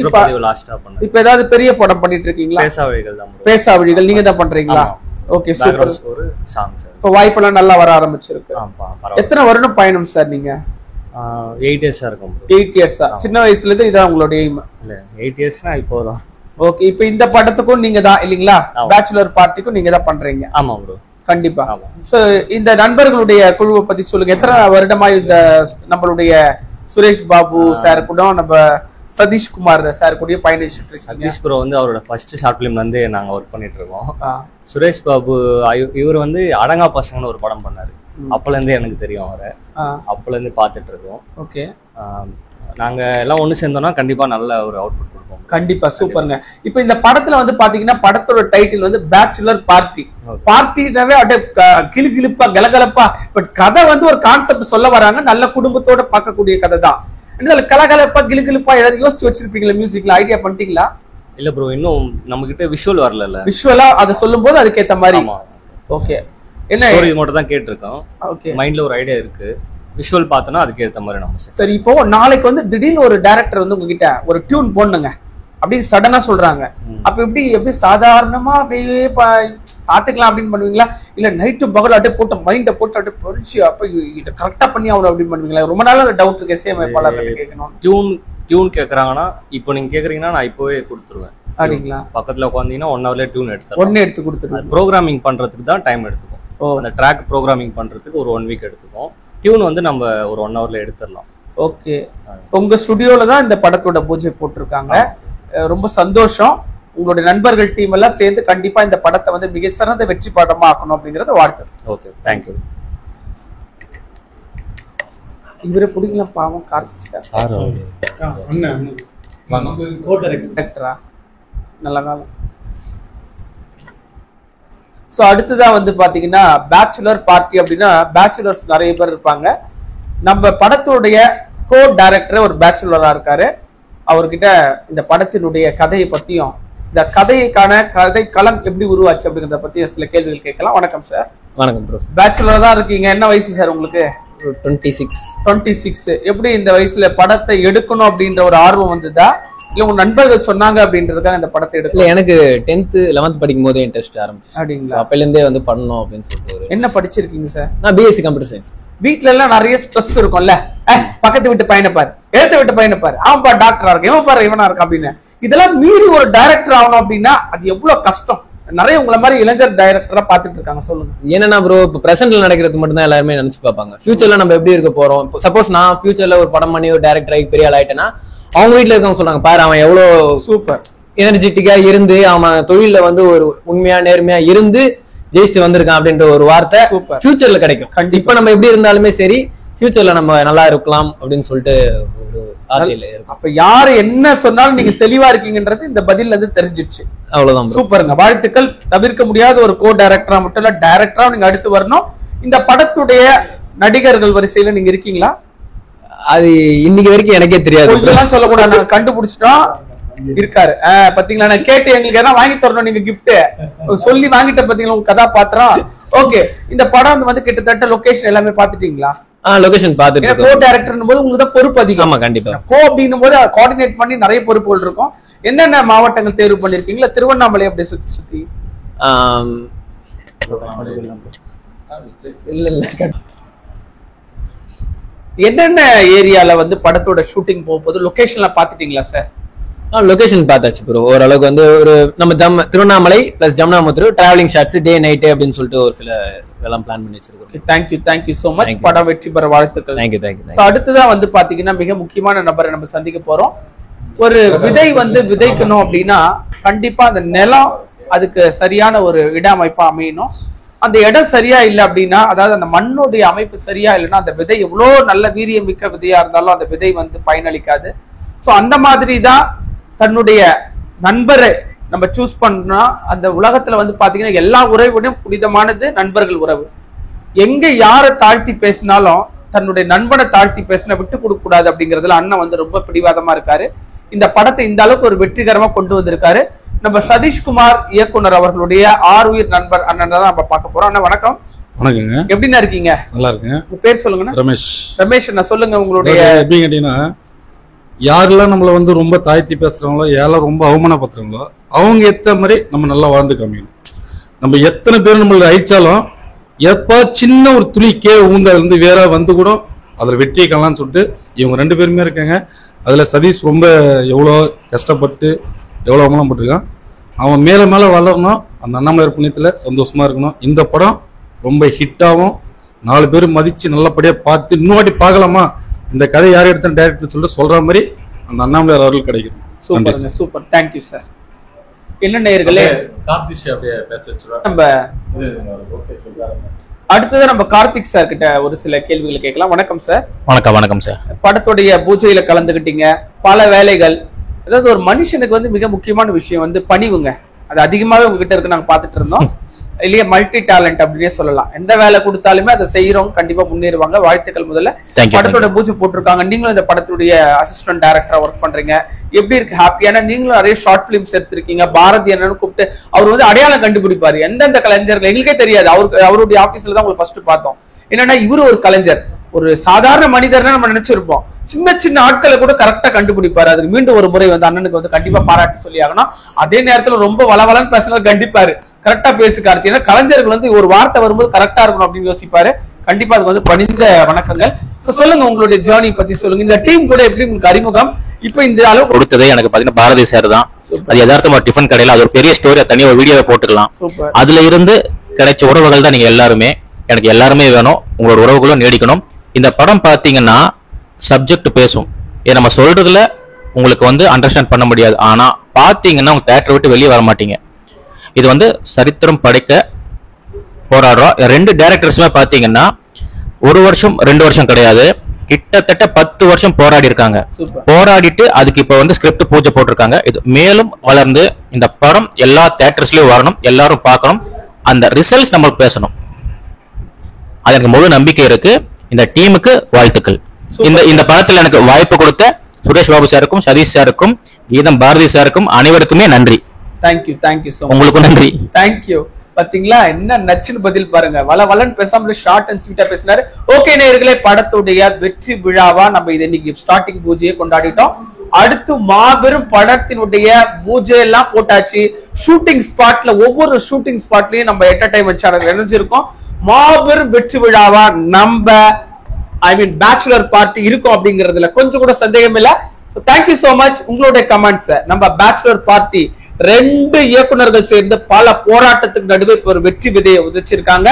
Speaker 1: இப்ப ஏதாவது பெரிய படம் பண்ணிட்டு இருக்கீங்களா? பேசா வழிகள் நீங்க தான் பண்றீங்களா? Okay, super. இப்ப வாய்ப்பெல்லாம் நல்லா வர ஆரம்பிச்சிருக்கு. எத்தனை வருடம் பயணம் சார் நீங்க?
Speaker 7: 8 இயர்ஸா இருக்கும்.
Speaker 1: 8 இயர்ஸா? சின்ன வயசுல இருந்து இதான் உங்களுடைய எய்ம்?
Speaker 7: இல்ல, 8 இயர்ஸ்னா இப்போ தான்.
Speaker 1: ஓகே, இப்போ இந்த படத்துக்கும் நீங்க தான் இல்லீங்களா? பேச்சுலர் பார்ட்டிக்கும் நீங்க தான் பண்றீங்க?
Speaker 7: ஆமா ப்ரோ,
Speaker 1: கண்டிப்பா. சோ இந்த நண்பர்களுடைய குழுவை பத்தி சொல்லுங்க. எத்தனை வருடமா இந்த நம்மளுடைய சுரேஷ் பாபு சார் கூட நம்ம சதீஷ்குமார் சார் கூட பயணிச்சுட்டு இருக்கீங்க?
Speaker 7: சதீஷ் ப்ரோ வந்து அவரோட ஃபர்ஸ்ட் ஷார்ட் பிலிம் வந்து நாங்க ஒர்க் பண்ணிட்டு இருக்கோம். சுரேஷ் பாபு இவர் வந்து அடங்கா பசங்கன்னு ஒரு படம் பண்ணாரு. அப்பல இருந்து எனக்கு தெரியும் அவரை, அப்பல இருந்து பாத்துட்டு இருக்கோம்.
Speaker 1: ஓகே,
Speaker 7: நாங்க எல்லாம் ஒண்ணு சேர்ந்தோம்னா கண்டிப்பா நல்ல ஒரு அவுட்புட் கொடுப்போம்.
Speaker 1: கண்டிப்பா, சூப்பருங்க. இப்போ இந்த படத்துல வந்து பாத்தீங்கன்னா படத்தோட டைட்டில் வந்து பேச்சுலர் பார்ட்டி. பார்ட்டினாவே அப்படியே கிளுகிளுப்பா கலகலப்பா. பட் கதை வந்து ஒரு கான்செப்ட் சொல்ல வராங்க, நல்ல குடும்பத்தோட பார்க்கக்கூடிய கதை தான். கலகலப்பா கிளுகிளுப்பா ஏதாவது யோசிச்சு வச்சிருப்பீங்களா? மியூசிக்ல ஐடியா பண்ணிட்டீங்களா?
Speaker 7: இல்ல ப்ரோ, இன்னும் நம்ம கிட்ட விஷுவல் வரல.
Speaker 1: விஷுவலா அதை சொல்லும் போது அதுக்கேத்த மாதிரி. ஓகே, என்ன
Speaker 7: ஸ்டோரி மட்டும் தான் கேட்டிருக்கோம். ஓகே, மைண்ட்ல ஒரு ஐடியா இருக்கு. விஷுவல் பார்த்தோம்னா அதுக்கு ஏத்த மாதிரி நம்ம.
Speaker 1: சரி, இப்போ நாளைக்கு வந்து திடீர்னு ஒரு டைரக்டர் வந்து உங்ககிட்ட ஒரு டியூன் போடணுங்க அப்படின்னு சடனா சொல்றாங்க. அப்ப எப்படி சாதாரணமா அப்படியே பாத்துக்கலாம் அப்படின்னு பண்ணுவீங்களா, இல்ல நைட்டு பகல் அப்படியே போட்டு மைண்ட போட்டு அப்படியே பொறிச்சு அப்ப இதை கரெக்டா பண்ணி ஆகணும் அப்படின்னு பண்ணுவீங்களா? ரொம்ப நாள் டவுட் இருக்கு இசையமைப்பாளர்கள் கேட்கணும்.
Speaker 7: டியூன் கேக்குறாங்கன்னா இப்போ நீங்க கேக்குறீங்கன்னா நான் இப்போவே கொடுத்துருவேன்.
Speaker 1: அப்படிங்களா?
Speaker 7: பக்கத்துல உட்காந்தீங்கன்னா 1 hourல டியூன்
Speaker 1: எடுத்து கொடுத்துருவேன்.
Speaker 7: ப்ரோக்ராமிங் பண்றதுக்கு தான் டைம் எடுத்துக்கும். அந்த ட்ராக் ப்ரோக்ராமிங் பண்றதுக்கு ஒரு 1 week எடுத்துக்கும். டியூன் வந்து நம்ம ஒரு 1 hourல எடுத்துடலாம்.
Speaker 1: ஓகே, உங்க ஸ்டுடியோல தான் இந்த படத்தோட பூஜை போட்டிருக்காங்க. ரொம்ப சந்தோஷம். உங்களுடைய நண்பர்கள் டீம் எல்லாம் சேர்ந்து கண்டிப்பா இந்த படத்தை வந்து மிக சிறந்த வெற்றி படமா ஆக்கணும் அப்படிங்கறத வாழ்த்து.
Speaker 7: Okay, thank you.
Speaker 1: இவரை பிடிக்கலாம் பாவம், கார்த்திக் சார். நல்ல காலம். சோ அடுத்ததான் வந்து பாத்தீங்கன்னா பேச்சுலர் பார்ட்டி அப்படின்னா பேச்சுலர்ஸ் நிறைய பேர் இருப்பாங்க. நம்ம படத்துடைய கோ டைரக்டர் ஒரு பேச்சுலரா இருக்காரு. அவர்கிட்ட இந்த படத்தினுடைய கதையை பத்தியும் இந்த கதைக்கான கதை களம் எப்படி உருவாச்சு அப்படிங்கறத பத்தி சில கேள்விகள் கேட்கலாம். வணக்கம் சார்.
Speaker 2: வணக்கம் ப்ரோ.
Speaker 1: பேச்சுலரா தான் இருக்கீங்க. என்ன வயசு சார் உங்களுக்கு?
Speaker 2: 26.
Speaker 1: எப்படி இந்த வயசுல படத்தை எடுக்கணும் அப்படின்ற ஒரு ஆர்வம் வந்ததா, இல்ல உங்க நண்பர்கள் சொன்னாங்க அப்படின்றதுக்காக இந்த படத்தை எடுக்கல?
Speaker 2: எனக்கு 10th 11th படிக்கும் போதே இன்ட்ரெஸ்ட் ஆரம்பிச்சு.
Speaker 1: அப்படிங்களா?
Speaker 2: அப்பல இருந்தே வந்து பண்ணணும் அப்படின்னு சொல்லிட்டு.
Speaker 1: என்ன படிச்சிருக்கீங்க சார்?
Speaker 2: நான் BSc கம்ப்யூட்டர் சயின்ஸ்.
Speaker 1: வீட்டுல எல்லாம் நிறைய ஸ்ட்ரெஸ் இருக்கும்ல, பக்கத்து வீட்டு பையனை பாரு, எழுத்து வீட்டு பையனை பாரு, அவன் பாரு டாக்டரா இருக்கு, இவன் பாரு இவனா இருக்கு அப்படின்னு. இதெல்லாம் மீறி ஒரு டைரக்டர் ஆகணும் அப்படின்னா அது எவ்வளவு கஷ்டம். நிறைய உங்களை மாதிரி இளைஞர் டைரக்டரா பாத்துட்டு இருக்காங்க. சொல்லுங்க.
Speaker 2: என்னன்னா ப்ரோ, இப்ப பிரசன்ட்ல நடக்கிறது மட்டும் தான் எல்லாருமே நினைச்சு பார்ப்பாங்க. ஃபியூச்சர்ல நம்ம எப்படி இருக்க போறோம். சப்போஸ் நான் ஃபியூச்சர்ல ஒரு படம் பண்ணி ஒரு டைரக்டர் ஆகி பெரிய ஆள் ஆயிட்டேன்னா அவங்க வீட்டுல இருக்கவங்க சொல்றாங்க, பாரு அவன் எவ்வளவு
Speaker 1: சூப்பர்
Speaker 2: எனர்ஜெட்டிக்கா இருந்து அவன் தொழில வந்து ஒரு உண்மையா நேர்மையா இருந்து ஜெயிச்சுட்டு வந்திருக்கான் அப்படின்ற ஒரு வார்த்தை ஃபியூச்சர்ல கிடைக்கும். இப்ப நம்ம எப்படி இருந்தாலுமே சரி, ஃபியூச்சர்ல நம்ம நல்லா இருக்கலாம் அப்படின்னு சொல்லிட்டு ஒரு ஆசையில இருக்கும்.
Speaker 1: அப்ப யாரு என்ன சொன்னாலும் நீங்க தெளிவா இருக்கீங்கன்றது இந்த பதில்ல இருந்து தெரிஞ்சிச்சு.
Speaker 2: அவ்வளவுதான்.
Speaker 1: சூப்பருங்க, வாழ்த்துக்கள். தவிர்க்க முடியாத ஒரு கோ டைரக்டரா மட்டும் இல்ல, டைரக்டரா நீங்க அடுத்து வரணும். இந்த படத்துடைய நடிகர்கள் வரிசையில நீங்க இருக்கீங்களா?
Speaker 2: அது இன்னைக்கு வரைக்கும் எனக்கே தெரியாது.
Speaker 1: சொல்லக்கூடாது, நாங்க கண்டுபிடிச்சிட்டோம். இருக்காரு. பாத்தீங்களா, நான் கேட்டு எங்களுக்கு எதாவது வாங்கி தரணும், நீங்க கிஃப்ட் சொல்லி வாங்கிட்ட பாத்தீங்களா உங்க கதாபாத்திரம். ஓகே, இந்த படம் வந்து கிட்டத்தட்ட லொகேஷன் எல்லாமே பாத்துட்டீங்களா?
Speaker 2: லொகேஷன் பாத்துட்டு.
Speaker 1: கோ டைரக்டர் போது உங்களுக்கு தான் பொறுப்பு அதிகம்.
Speaker 2: ஆமா, கண்டிப்பா.
Speaker 1: கோ அப்படின்னும் போது கோஆர்டினேட் பண்ணி நிறைய பொறுப்புகள் இருக்கும். என்னென்ன மாவட்டங்கள் தேர்வு பண்ணிருக்கீங்களா? திருவண்ணாமலை அப்படி சுத்தி சுத்தி? இல்ல என்னென்ன ஏரியால வந்து படத்தோட ஷூட்டிங் போகும்போது லொகேஷன்ல பாத்துட்டீங்களா சார்?
Speaker 2: லொகேஷன் பார்த்தாச்சு ப்ரோ. ஓரளவுக்கு வந்து ஒரு நம்ம Tiruvannamalai plus Jamunamuthur travelling shots day night அப்படின்னு சொல்லிட்டு ஒரு சில எல்லாம் பிளான் பண்ணி வச்சிருக்கோம்.
Speaker 1: Thank you so much. படம் வெற்றி பெற வாழ்த்துக்கள்.
Speaker 2: தேங்க்யூ.
Speaker 1: அடுத்ததான் வந்து பாத்தீங்கன்னா மிக முக்கியமான நபரை நம்ம சந்திக்க போறோம். ஒரு விதை வந்து விதைக்கணும் அப்படின்னா கண்டிப்பா அந்த நிலம் அதுக்கு சரியான ஒரு இட அமைப்பா அமையணும். அந்த இடம் சரியா இல்லை அப்படின்னா, அதாவது அந்த மண்ணுடைய அமைப்பு சரியா இல்லைன்னா அந்த விதை எவ்வளவு நல்ல வீரியம் மிக்க விதையா இருந்தாலும் அந்த விதை வந்து பயனளிக்காது. சோ அந்த மாதிரி தான் தன்னுடைய நண்பரை நம்ம சூஸ் பண்ணா, அந்த உலகத்துல வந்து பாத்தீங்கன்னா எல்லா உறவுடையும் புனிதமானது நண்பர்கள் உறவு. எங்க யாரை தாழ்த்தி பேசினாலும் தன்னுடைய நண்பனை தாழ்த்தி பேசினா விட்டு கொடுக்க கூடாது அப்படிங்கறதுல அண்ணன் வந்து ரொம்ப பிடிவாதமா இருக்காரு. இந்த படத்தை இந்த அளவுக்கு ஒரு வெற்றிகரமா கொண்டு வந்திருக்காரு. நம்ம சதீஷ்குமார் இயக்குனர் அவர்களுடைய ஆறுயிர் நண்பர் அண்ணன் தான் நம்ம பார்க்க போறோம். அண்ணா வணக்கம்.
Speaker 8: வணக்கங்க.
Speaker 1: எப்படின்னா இருக்கீங்க?
Speaker 8: நல்லா இருக்கேன்.
Speaker 1: உங்க பேர் சொல்லுங்க.
Speaker 8: ரமேஷ்.
Speaker 1: நான் சொல்லுங்க உங்களுடைய.
Speaker 8: எப்படி கேட்டீங்கன்னா, யாரெல்லாம் நம்மள வந்து ரொம்ப தாழ்த்தி பேசுறாங்களோ, யாரெல்லாம் ரொம்ப அவமானப்படுத்துறாங்களோ அவங்க ஏத்த மாதிரி நம்ம நல்லா வாழ்ந்து காமிக்கணும். நம்ம எத்தனை பேர் நம்மள அழிச்சாலும் எப்ப சின்ன ஒரு துளி கீழே ஊந்தால இருந்து வேற வந்து கூட அதுல வெற்றியை காணலாம்னு சொல்லிட்டு இவங்க 2 பேருமே இருக்காங்க. அதுல சதீஷ் ரொம்ப எவ்வளோ கஷ்டப்பட்டு எவ்வளோ அவமானப்பட்டிருக்கான். அவன் மேலே மேலே வளரணும். அந்த அண்ணாமலையார் புண்ணியத்தில் சந்தோஷமா இருக்கணும். இந்த படம் ரொம்ப ஹிட்டாகவும் 4 பேர் மதிச்சு நல்லபடியாக பார்த்து இன்னும் வாட்டி பார்க்கலாமா, இந்த கதை யார் எடுத்த டைரக்டர் சொல்லிட்டு சொல்ற மாதிரி அந்த அண்ணாமலையார் அவர்கள் கிடைக்கும்.
Speaker 1: சூப்பர். Thank you sir. என்ன நேயர்களே, நம்ம அடுத்தது நம்ம கார்த்திக் சார் கிட்ட ஒரு சில கேள்விகளை கேட்கலாம். வணக்கம் சார்.
Speaker 5: வணக்கம் சார்.
Speaker 1: படத்துடைய பூஜையில கலந்துகிட்டீங்க. பல வேலைகள், அதாவது ஒரு மனுஷனுக்கு வந்து மிக முக்கியமான விஷயம் வந்து பணிவுங்க. அது அதிகமாவே உங்ககிட்ட இருக்கு, நாங்க பாத்துட்டு இருந்தோம் இல்லையா. மல்டி டேலண்ட் அப்படின்னே சொல்லலாம். எந்த வேலை கொடுத்தாலுமே அதை செய்யறோம், கண்டிப்பா முன்னேறுவாங்க. வாழ்த்துக்கள். முதல்ல படத்தோட பூஜை போட்டிருக்காங்க. நீங்களும் இந்த படத்துடைய அசிஸ்டன்ட் டைரக்டரா ஒர்க் பண்றீங்க. எப்படி இருக்கு? ஹாப்பியான? நீங்களும் நிறைய ஷார்ட் பிலிம்ஸ் எடுத்திருக்கீங்க. பாரதி என்னன்னு கூப்பிட்டு அவர் வந்து அடையாளம் கண்டுபிடிப்பாரு எந்தெந்த கலைஞர்கள். எங்களுக்கே தெரியாது, அவருடைய ஆபீஸ்ல தான் உங்களுக்கு ஃபர்ஸ்ட் பார்த்தோம். என்னன்னா இவரு ஒரு கலைஞர், ஒரு சாதாரண மனிதர்னா நம்ம நினைச்சிருப்போம். சின்ன சின்ன ஆட்களை கூட கரெக்டா கண்டுபிடிப்பாரு. அதுக்கு மீண்டும் ஒரு முறை வந்து அண்ணனுக்கு வந்து கண்டிப்பா பாராட்டி சொல்லி ஆகணும். அதே நேரத்துல ரொம்ப வளவலன்னு பேசினாலும் கண்டிப்பாரு, கரெக்டா பேசு கார்த்தி. ஏன்னா கலைஞர்கள் வந்து ஒரு வார்த்தை வரும்போது கரெக்டா இருக்கணும் அப்படின்னு யோசிப்பாரு. கண்டிப்பா அதுக்கு வந்து பணிந்த வணக்கங்கள். சொல்லுங்க உங்களுடைய ஜேர்னி பத்தி சொல்லுங்க. இந்த டீம் கூட எப்படி உங்களுக்கு அறிமுகம்? இப்ப இந்த அளவு
Speaker 9: கொடுத்ததே எனக்கு பாத்தீங்கன்னா பாரதி சார் தான். அது யதார்த்தமா டிஃபன் கடையில அது ஒரு பெரிய ஸ்டோரியா தனியா ஒரு வீடியோவை போட்டுக்கலாம். அதுல இருந்து கிடைச்ச உறவுகள் தான் நீங்க எல்லாருமே. எனக்கு எல்லாருமே வேணும், உங்களோட உறவுகளும் நீடிக்கணும். இந்த படம் பாத்தீங்கன்னா சப்ஜெக்ட் பேசும், நம்ம சொல்றதுல உங்களுக்கு வந்து அண்டர்ஸ்டாண்ட் பண்ண முடியாது. ஆனா பாத்தீங்கன்னா உங்க தியேட்டர் விட்டு வெளியே வர மாட்டீங்க. இது வந்து சரித்திரம் படைக்க போராடுறோம். 2 டைரக்டர்ஸுமே பாத்தீங்கன்னா 1 வருஷம் 2 வருஷம் கிடையாது, கிட்டத்தட்ட 10 வருஷம் போராடி இருக்காங்க. போராடிட்டு அதுக்கு இப்ப வந்து ஸ்கிரிப்ட் பூஜை போட்டிருக்காங்க. இது மேலும் வளர்ந்து இந்த படம் எல்லா தியேட்டர்ஸ்லயும் வரணும், எல்லாரும் பார்க்கணும், அந்த ரிசல்ட்ஸ் நம்மளுக்கு பேசணும். அது எனக்கு முழு நம்பிக்கை இருக்கு. இந்த டீமுக்கு வாழ்த்துக்கள். இந்த படத்துல எனக்கு வாய்ப்பு கொடுத்த சுரேஷ் பாபு சாருக்கும், சதீஷ் சாருக்கும், கீதம் பாரதி சாருக்கும் அனைவருக்குமே நன்றி.
Speaker 1: Thank you thank you so much.
Speaker 9: உங்களுக்கும் நன்றி.
Speaker 1: தேங்க்யூ. பாத்தீங்களா என்ன நச்சுன்னு பதில் பாருங்க. வளன்னு பேசாம ஷார்ட் அண்ட் ஸ்வீட்டா பேசினாரு. ஓகே நேயர்களே, படத்துடைய வெற்றி விழாவா நம்ம இது இன்னைக்கு ஸ்டார்டிங் பூஜையை கொண்டாடிட்டோம். அடுத்து மாபெரும் படத்தினுடைய பூஜை எல்லாம் போட்டாச்சு. ஷூட்டிங் ஸ்பாட்ல ஒவ்வொரு ஷூட்டிங் ஸ்பாட்லயும் நம்ம என்டர்டைன்மெண்ட் சேனல் இணைஞ்சிருக்கோம். மாபெரும் வெற்றி விழாவா நம்ம பேச்சுலர் பார்ட்டி இருக்கும் அப்படிங்கறதுல கொஞ்சம் கூட சந்தேகம் இல்ல. Thank you so much. உங்களுடைய கமெண்ட்ஸ் நம்ம பேச்சுலர் பார்ட்டி 2 இயக்குனர்கள் சேர்ந்து பல போராட்டத்துக்கு நடுவே ஒரு வெற்றி விதையை உதிச்சிருக்காங்க.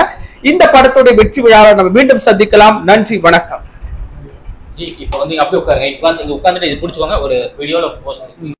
Speaker 1: இந்த படத்துடைய வெற்றி விழாவை நம்ம மீண்டும் சந்திக்கலாம். நன்றி, வணக்கம்.
Speaker 10: இப்போ வந்து அப்படியே உட்காருங்க. உட்காந்துட்டு இது பிடிச்சுவாங்க, ஒரு வீடியோல போஸ்ட்